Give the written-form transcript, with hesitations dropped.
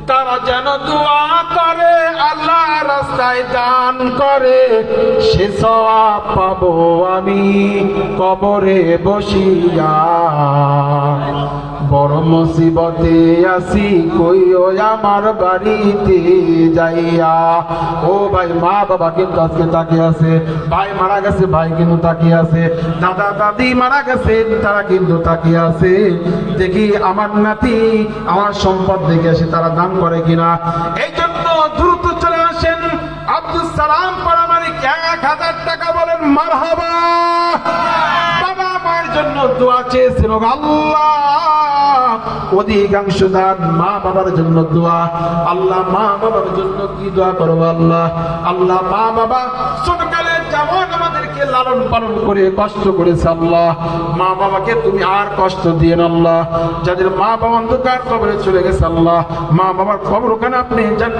তারা যেন দোয়া করে আল্লাহ রাস্তায় দান করে, সে সওয়াব পাবো আমি কবরে বসিয়া। বড় মুসিবতে আসি কইও আমার বাড়িতে যাইয়া। ও ভাই, মা বাবা কিন্তু আজকে তাকিয়ে আছে, ভাই মারা গেছে ভাই কিন্তু তাকিয়ে আছে, দাদা দাদি মারা গেছে তারা কিন্তু তাকিয়ে আছে। দেখি আমার নাতি আমার সম্পদ দেখে আসে তারা দান করে কিনা। এই জন্য দ্রুত চলে আসেন আব্দুল সালাম পারামানিক 1000 টাকা বলেন মারহাবা। বাবা মায়ের জন্য দোয়া চেয়েছেন, আল্লাহ অধিকাংশ দান মা বাবার জন্য দোয়া। আল্লাহ মা বাবার জন্য কি দোয়া করবো? আল্লাহ আল্লাহ মা বাবা ছোটকালে যেমন আমাদেরকে লালন পালন করে কষ্ট করেছে, আল্লাহ মা বাবাকে তুমি আর কষ্ট দিয়ে না। আল্লাহ যাদের মা বাবা অন্ধকার কবরে চলে গেছে, আল্লাহ মা বাবার কবর ওখানে আপনি